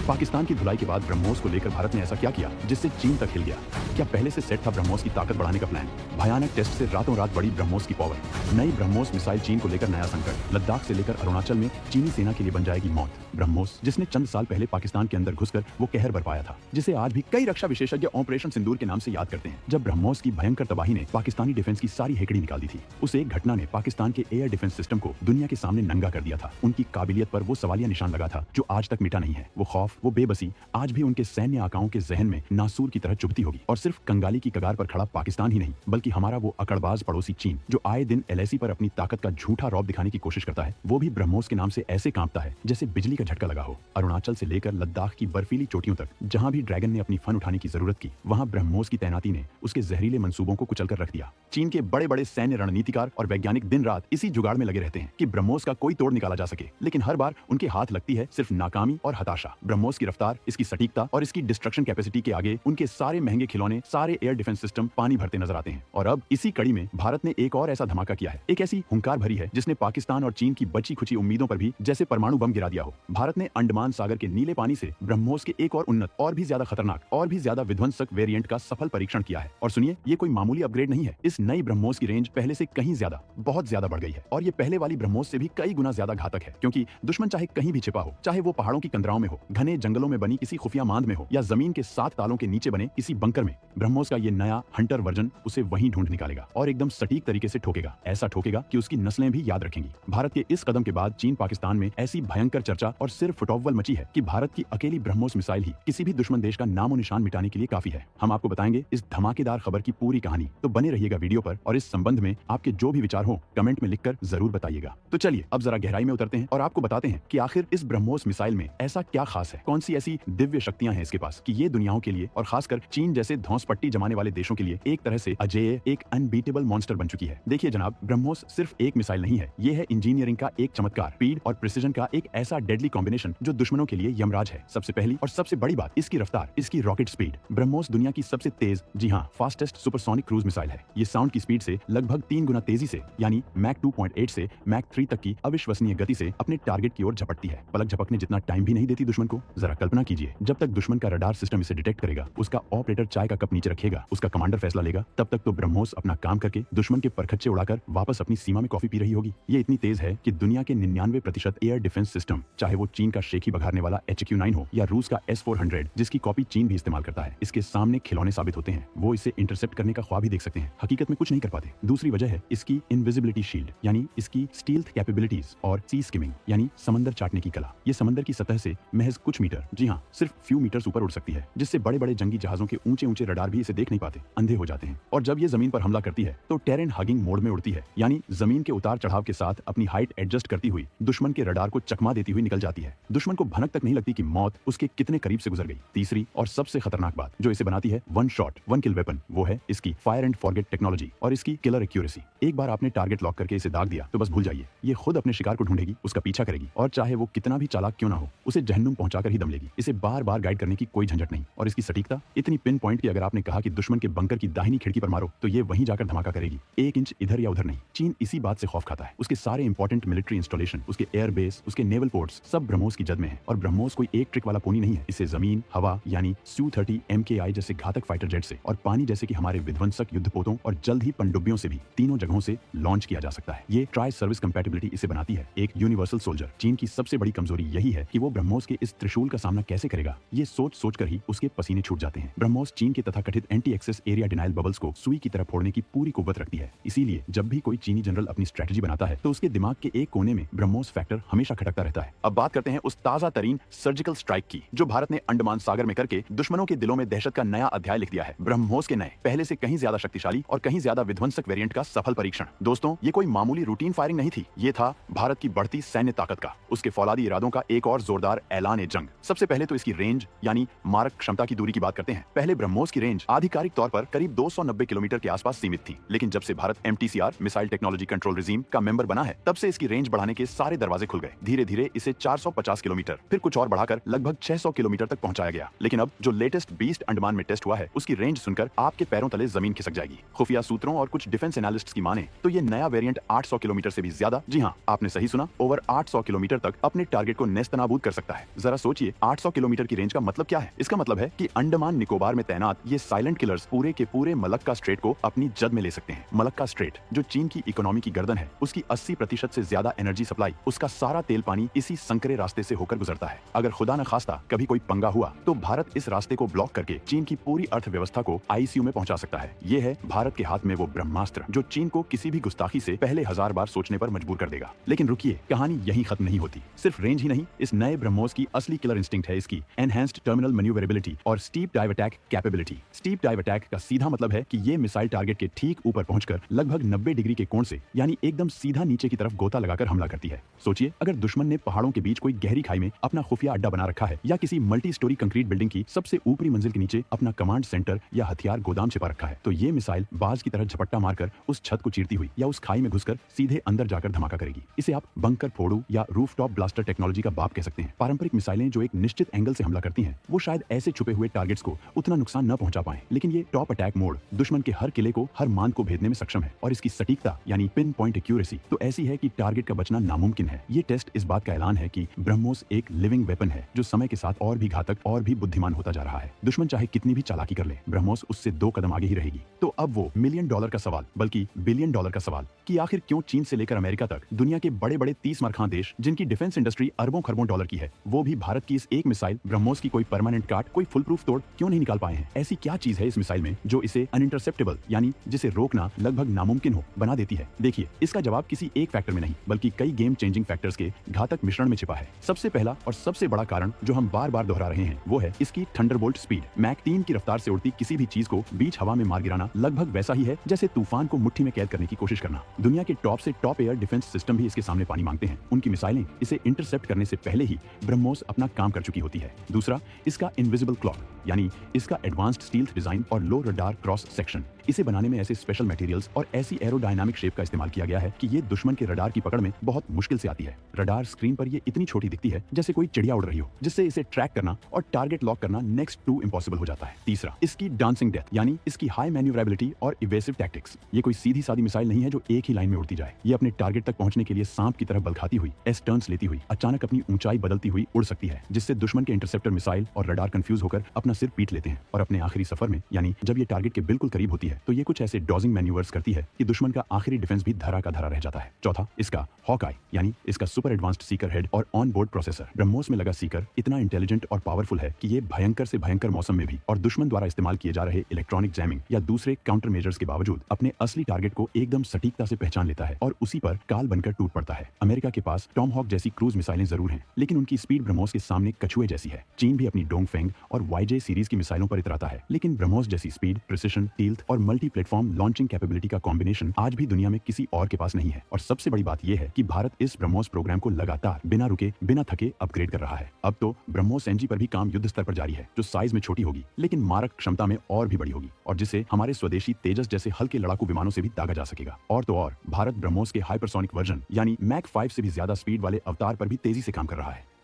पाकिस्तान की धुलाई के बाद ब्रह्मोस को लेकर भारत ने ऐसा क्या किया जिससे चीन तक हिल गया? क्या पहले से सेट था ब्रह्मोस की ताकत बढ़ाने का प्लान? भयानक टेस्ट से रातों रात बढ़ी ब्रह्मोस की पावर। नई ब्रह्मोस मिसाइल चीन को लेकर नया संकट। लद्दाख से लेकर अरुणाचल में चीनी सेना के लिए बन जाएगी मौत। ब्रह्मोस जिसने चंद साल पहले पाकिस्तान के अंदर घुसकर वो कहर बरपाया था, जिसे आज भी कई रक्षा विशेषज्ञ ऑपरेशन सिंदूर के नाम से याद करते हैं। जब ब्रह्मोस की भयंकर तबाही ने पाकिस्तानी डिफेंस की सारी हेकड़ी निकाल दी थी, उस एक घटना ने पाकिस्तान के एयर डिफेंस सिस्टम को दुनिया के सामने नंगा कर दिया था। उनकी काबिलियत पर वो सवालिया निशान लगा था जो आज तक मिटा नहीं है। वो खौफ, वो बेबसी आज भी उनके सैन्य आकाओं के जहन में नासूर की तरह चुभती होगी। और सिर्फ कंगाली की कगार पर खड़ा पाकिस्तान ही नहीं, बल्कि हमारा वो अकड़बाज पड़ोसी चीन, जो आए दिन एलएसी पर अपनी ताकत का झूठा रौब दिखाने की कोशिश करता है, वो भी ब्रह्मोस के नाम से ऐसे कांपता है जैसे बिजली का झटका लगा हो। अरुणाचल से लेकर लद्दाख की बर्फीली चोटियों तक जहां भी ड्रैगन ने अपनी फन उठाने की जरूरत की, वहां ब्रह्मोस की तैनाती ने उसके जहरीले मंसूबों को कुचल कर रख दिया। चीन के बड़े बड़े सैन्य रणनीतिकार और वैज्ञानिक दिन रात इसी जुगाड़ में लगे रहते हैं कि ब्रह्मोस का कोई तोड़ निकाला जा सके, लेकिन हर बार उनके हाथ लगती है सिर्फ नाकामी और हताशा। ब्रह्मोस की रफ्तार, इसकी सटीकता और इसकी डिस्ट्रक्शन कैपेसिटी के आगे उनके सारे महंगे खिलौने, सारे एयर डिफेंस सिस्टम पानी भरते नजर आते हैं। और अब इसी कड़ी में भारत ने एक और ऐसा धमाका किया है, एक ऐसी हुंकार भरी है जिसने पाकिस्तान और चीन की बची खुची उम्मीदों पर भी जैसे परमाणु बम गिरा दिया हो। भारत ने अंडमान सागर के नीले पानी से ब्रह्मोस के एक और उन्नत, और भी ज्यादा खतरनाक, और भी ज्यादा विध्वंसक वेरिएंट का सफल परीक्षण किया है। और सुनिए, ये कोई मामूली अपग्रेड नहीं है। इस नई ब्रह्मोस की रेंज पहले से कहीं ज्यादा, बहुत ज्यादा बढ़ गई है। और ये पहले वाली ब्रह्मोस से भी कई गुना ज्यादा घातक है, क्योंकि दुश्मन चाहे कहीं भी छिपा हो, चाहे वो पहाड़ों की कंदराओं में हो, घने जंगलों में बनी किसी खुफिया मांद में हो, या जमीन के 7 तालों के नीचे बने किसी बंकर में, ब्रह्मोस का ये नया हंटर वर्जन उसे वहीं ढूंढ निकालेगा और एकदम सटीक तरीके से ठोकेगा। ऐसा ठोकेगा कि उसकी नस्लें भी याद रखेंगी। भारत के इस कदम के बाद चीन पाकिस्तान में ऐसी भयंकर चर्चा और सिर फुटौव्वल मची है कि भारत की अकेली ब्रह्मोस मिसाइल ही किसी भी दुश्मन देश का नामो निशान मिटाने के लिए काफी है। हम आपको बताएंगे इस धमाकेदार खबर की पूरी कहानी, तो बने रहिएगा वीडियो पर। और इस संबंध में आपके जो भी विचार हो कमेंट में लिखकर जरूर बताइएगा। तो चलिए अब जरा गहराई में उतरते हैं और आपको बताते हैं कि आखिर इस ब्रह्मोस मिसाइल में ऐसा क्या खास है, कौन सी ऐसी दिव्य शक्तियां हैं इसके पास कि ये दुनियाओं के लिए, और खासकर चीन जैसे धौंसपट्टी जमाने वाले देशों के लिए एक तरह से अजेय, एक अनबीटेबल मॉन्स्टर बन चुकी है। देखिए जनाब, ब्रह्मोस सिर्फ एक मिसाइल नहीं है, ये है इंजीनियरिंग का एक चमत्कार, स्पीड और प्रिसीजन का एक ऐसा डेडली कॉम्बिनेशन जो दुश्मनों के लिए यमराज है। सबसे पहली और सबसे बड़ी बात, इसकी रफ्तार, इसकी रॉकेट स्पीड। ब्रह्मोस दुनिया की सबसे तेज, जी हाँ, फास्टेस्ट सुपरसोनिक क्रूज मिसाइल है। ये साउंड की स्पीड से लगभग 3 गुना तेजी से, यानी मैक 2.8 से मैक 3 तक की अविश्वसनीय गति से अपने टारगेट की ओर झपटती है। पलक झपकने जितना टाइम भी नहीं देती दुश्मन को। जरा कल्पना कीजिए, जब तक दुश्मन का रडार सिस्टम इसे डिटेक्ट करेगा, उसका ऑपरेटर चाय का कप नीचे रखेगा, उसका कमांडर फैसला लेगा, तब तक तो ब्रह्मोस अपना काम करके दुश्मन के परखच्चे उड़ाकर वापस अपनी सीमा में कॉफी पी रही होगी। ये इतनी तेज है कि दुनिया के 99% एयर डिफेंस सिस्टम, चाहे वो चीन का शेखी बघारने वाला HQ-9 हो या रूस का S-400, जिसकी कॉपी चीन भी इस्तेमाल करता है, इसके सामने खिलौने साबित होते हैं। वो इसे इंटरसेप्ट करने का ख्वाब भी देख सकते हैं, हकीकत में कुछ नहीं कर पाते। दूसरी वजह है इसकी इनविजिबिलिटी शील्ड, यानी इसकी स्टील्थ कैपेबिलिटीज, और सी स्किमिंग, यानी समंदर चाटने की कला। ये समंदर की सतह से महज कुछ मीटर, जी हाँ, सिर्फ फ्यू मीटर्स ऊपर उड़ सकती है, जिससे बड़े बड़े जंगी जहाजों के ऊंचे ऊंचे रडार भी इसे देख नहीं पाते, अंधे हो जाते हैं। और जब ये जमीन पर हमला करती है तो टेरेन हगिंग मोड में उड़ती है, यानी जमीन के उतार चढ़ाव के साथ अपनी हाइट एडजस्ट करती हुई दुश्मन के रडार को चकमा देती हुई निकल जाती है। दुश्मन को भनक तक नहीं लगती कि मौत उसके कितने करीब से गुजर गई। तीसरी और सबसे खतरनाक बात जो इसे बनाती है वन शॉट वन किल वेपन, वो है इसकी फायर एंड फॉरगेट टेक्नोलॉजी और इसकी किलर एक्यूरेसी। एक बार आपने टारगेट लॉक करके इसे दाग दिया तो बस भूल जाइए, ये खुद अपने शिकार को ढूंढेगी, उसका पीछा करेगी, और चाहे वो कितना भी चालाक क्यों ना हो, उसे जहन्नुम पहुंचाकर ही दम लेगी। इसे बार बार गाइड करने की कोई झंझट नहीं। और इसकी सटीकता इतनी पिन पॉइंट की, अगर आपने कहा कि दुश्मन के बंकर की दाहिनी खिड़की पर मारो तो ये वहीं जाकर धमाका करेगी, 1 इंच इधर या उधर नहीं। चीन इसी बात से खौफ खाता है। उसके सारे इंपॉर्टेंट मिलिट्री इंस्टॉलेशन, उसके एयर बेस, उसके नेवल पोर्ट्स सब ब्रह्मोस की जद में है। और ब्रह्मोस कोई एक ट्रिक वाला पोनी नहीं है। इसे जमीन, हवा यानी Su-30 MKI जैसे घातक फाइटर जेट से, और पानी जैसे कि हमारे विध्वंसक युद्धपोतों और जल्द ही पनडुब्बियों से भी, तीनों जगहों से लॉन्च किया जा सकता है। ये ट्राई सर्विस कंपैटिबिलिटी इसे बनाती है एक यूनिवर्सल सोल्जर। चीन की सबसे बड़ी कमजोरी यही है कि वो ब्रह्मोस के इस त्रिशूल का सामना कैसे करेगा, ये सोच सोच कर ही उसके पसीने छूट जाते हैं। ब्रह्मोस चीन के तथाकथित anti access area denial bubbles को सुई की तरह फोड़ने की पूरी कुव्वत रखती है। इसीलिए जब भी कोई चीनी जनरल अपनी स्ट्रेटजी बनाता है तो उसके दिमाग के एक कोने में ब्रह्मोस फैक्टर हमेशा खटकता रहता है। अब बात करते हैं उस ताजा तरीन सर्जिकल स्ट्राइक की जो भारत ने अंडमान सागर में करके दुश्मनों के दिलों में दहशत का नया अध्याय लिख दिया है। ब्रह्मोस के नए, पहले से कहीं ज्यादा शक्तिशाली और कहीं ज्यादा विध्वंसक वेरिएंट का सफल परीक्षण। दोस्तों, ये कोई मामूली रूटीन फायरिंग नहीं थी, ये था भारत की बढ़ती सैन्य ताकत का, उसके फौलादी इरादों का एक और जोरदार ऐलान जंग। सबसे पहले तो इसकी रेंज यानी मारक क्षमता की दूरी की बात करते हैं। पहले ब्रह्मोस की रेंज आधिकारिक तौर पर करीब 290 किलोमीटर के आसपास सीमित थी, लेकिन जब से Bharat MTCR missile technology control regime का मेंबर बना है, तब से इसकी रेंज बढ़ाने के सारे दरवाजे खुल गए। धीरे धीरे इसे 450 किलोमीटर, फिर कुछ और बढ़ाकर लगभग 600 किलोमीटर तक पहुंचाया गया। लेकिन अब जो लेटेस्ट बीस्ट अंडमान में टेस्ट हुआ है, उसकी रेंज सुनकर आपके पैरों तले जमीन खिसक जाएगी। खुफिया सूत्रों और कुछ डिफेंस एनालिस्ट्स की माने तो ये नया वेरिएंट 800 किलोमीटर से भी ज्यादा, जी हाँ, आपने सही सुना, ओवर 800 किलोमीटर तक अपने टारगेट को नेस्तनाबूद कर सकता है। जरा सोचिए सोचिए 800 किलोमीटर की रेंज का मतलब क्या है? इसका मतलब है कि अंडमान निकोबार में तैनात ये साइलेंट किलर्स पूरे के पूरे मलक्का स्ट्रेट को अपनी जद में ले सकते हैं। मलक्का स्ट्रेट जो चीन की इकोनॉमी की गर्दन है, उसकी 80% से ज्यादा एनर्जी सप्लाई, उसका सारा तेल पानी इसी संकरे रास्ते से होकर गुजरता है। अगर खुदा न खास्ता कभी कोई पंगा हुआ तो भारत इस रास्ते को ब्लॉक करके चीन की पूरी अर्थव्यवस्था को आईसीयू में पहुंचा सकता है। ये है भारत के हाथ में वो ब्रह्मास्त्र जो चीन को किसी भी गुस्ताखी से पहले 1000 बार सोचने पर मजबूर कर देगा। लेकिन रुकिए, कहानी यहीं खत्म नहीं होती। सिर्फ रेंज ही नहीं, इस नए ब्रह्मोस की असली किलर इंस्टिंक्ट है इसकी एनहांस्ड टर्मिनल मैन्यूवरेबिलिटी और steep dive attack capability. Steep dive attack का सीधा मतलब है कि ये मिसाइल टारगेट के ठीक ऊपर पहुंचकर लगभग 90 डिग्री के कोण से यानी एकदम सीधा नीचे की तरफ गोता लगाकर हमला करती है। सोचिए, अगर दुश्मन ने पहाड़ों के बीच कोई गहरी खाई में अपना खुफिया अड्डा बना रखा है या किसी मल्टी स्टोरी कंक्रीट बिल्डिंग की सबसे ऊपरी मंजिल के नीचे अपना कमांड सेंटर या हथियार गोदाम छिपा रखा है, तो ये मिसाइल बाज की तरह झपट्टा मारकर उस छत को चीरती हुई या उस खाई में घुसकर सीधे अंदर जाकर धमाका करेगी। इसे आप बंकर फोड़ू या रूफटॉप ब्लास्टर टेक्नोलॉजी का बाप कह सकते हैं। पारंपरिक मिसाइलें जो एक निश्चित एंगल से हमला करती हैं, वो शायद ऐसे छुपे हुए टारगेट्स को उतना नुकसान न पहुंचा पाएं, लेकिन ये टॉप अटैक मोड दुश्मन के हर किले को, हर मान को भेदने में सक्षम है और इसकी सटीकता यानी पिन पॉइंट एक्यूरेसी तो ऐसी है कि टारगेट का बचना नामुमकिन है। ये टेस्ट इस बात का ऐलान है कि ब्रह्मोस एक लिविंग वेपन है जो समय के साथ और भी घातक और भी बुद्धिमान होता जा रहा है। दुश्मन चाहे कितनी भी चालाकी कर ले, ब्रह्मोस उससे 2 कदम आगे ही रहेगी। तो अब वो $1 मिलियन का सवाल, बल्कि $1 बिलियन का सवाल कि आखिर क्यों चीन से लेकर अमेरिका तक दुनिया के बड़े-बड़े 30 मरखां देश जिनकी डिफेंस इंडस्ट्री अरबों खरबों डॉलर की है, वो भी भारत की इस एक मिसाइल ब्रह्मोस की कोई परमानेंट काट, कोई फुल प्रूफ तोड़ क्यों नहीं निकाल पाए हैं? ऐसी क्या चीज है इस मिसाइल में जो इसे अनइंटरसेप्टेबल यानी जिसे रोकना लगभग नामुमकिन हो बना देती है? देखिए, इसका जवाब किसी एक फैक्टर में नहीं बल्कि कई गेम चेंजिंग फैक्टर्स के घातक मिश्रण में छिपा है। सबसे पहला और सबसे बड़ा कारण जो हम बार-बार दोहरा रहे हैं वो है इसकी थंडरबोल्ट स्पीड। मैक 3 की रफ्तार से उड़ती किसी भी चीज को बीच हवा में मार गिराना लगभग वैसा ही है जैसे तूफान को मुट्ठी में कैद करने की कोशिश करना। दुनिया के टॉप से टॉप एयर डिफेंस सिस्टम भी इसके सामने पानी मांगते हैं। उनकी मिसाइलें इसे इंटरसेप्ट करने से पहले ही ब्रह्मोस अपना काम कर चुकी होती है। दूसरा, इसका इनविजिबल क्लॉक यानी इसका एडवांस्ड स्टील्थ डिजाइन और लो रडार क्रॉस सेक्शन। इसे बनाने में ऐसे स्पेशल मटेरियल्स और ऐसी एरोडायनामिक शेप का इस्तेमाल किया गया है कि ये दुश्मन के रडार की पकड़ में बहुत मुश्किल से आती है। रडार स्क्रीन पर ये इतनी छोटी दिखती है जैसे कोई चिड़िया उड़ रही हो, जिससे इसे ट्रैक करना और टारगेट लॉक करना नेक्स्ट टू इम्पॉसिबल हो जाता है। तीसरा, इसकी डांसिंग डेथ यानी इसकी हाई मैन्यूवरेबिलिटी और इवेसिव टैक्टिक्स। ये कोई सीधी सादी मिसाइल नहीं है जो एक ही लाइन में उड़ती जाए। ये अपने टारगेट तक पहुंचने के लिए सांप की तरह बल खाती हुई, एस टर्न्स लेती हुई, अचानक अपनी ऊंचाई बदलती हुई उड़ सकती है, जिससे दुश्मन के इंटरसेप्टर मिसाइल और रडार कंफ्यूज होकर अपना सिर पीट लेते हैं और अपने आखिरी सफर में यानी जब ये टारगेट के बिल्कुल करीब होती है तो ये कुछ ऐसे डॉजिंग मैन्यूवर्स करती है कि दुश्मन का आखिरी डिफेंस भी धरा का धरा रह जाता है। चौथा, इसका हॉक आई यानी इसका सुपर एडवांस्ड सीकर हेड और ऑन बोर्ड प्रोसेसर। ब्रह्मोस में लगा सीकर इतना इंटेलिजेंट और पावरफुल है कि ये भयंकर से भयंकर मौसम में भी और दुश्मन द्वारा इस्तेमाल किए जा रहे इलेक्ट्रॉनिक जैमिंग या दूसरे काउंटर मेजर्स के बावजूद अपने असली टारगेट को एकदम सटीकता से पहचान लेता है और उसी पर काल बनकर टूट पड़ता है। अमेरिका के पास टॉम हॉक जैसी क्रूज मिसाइलें जरूर हैं, लेकिन उनकी स्पीड ब्रह्मोस के सामने कछुए जैसी है। चीन भी अपनी डोंगफेंग और वाईजे सीरीज की मिसाइलों पर इतराता है, लेकिन ब्रह्मोस जैसी स्पीड, प्रिसिशन, टील्थ और मल्टी प्लेटफॉर्म लॉन्चिंग कैपेबिलिटी का कॉम्बिनेशन आज भी दुनिया में किसी और के पास नहीं है। और सबसे बड़ी बात यह है कि भारत इस ब्रह्मोस प्रोग्राम को लगातार बिना रुके, बिना थके अपग्रेड कर रहा है। अब तो ब्रह्मोस एनजी पर भी काम युद्ध स्तर पर जारी है, जो साइज में छोटी होगी लेकिन मारक क्षमता में और भी बड़ी होगी और जिसे हमारे स्वदेशी तेजस जैसे हल्के लड़ाकू विमानों से भी दागा जा सकेगा। और तो और भारत ब्रह्मोस के हाइपरसोनिक वर्जन यानी मैक 5 से भी ज्यादा स्पीड वाले अवतार पर भी तेजी से काम कर रहा है।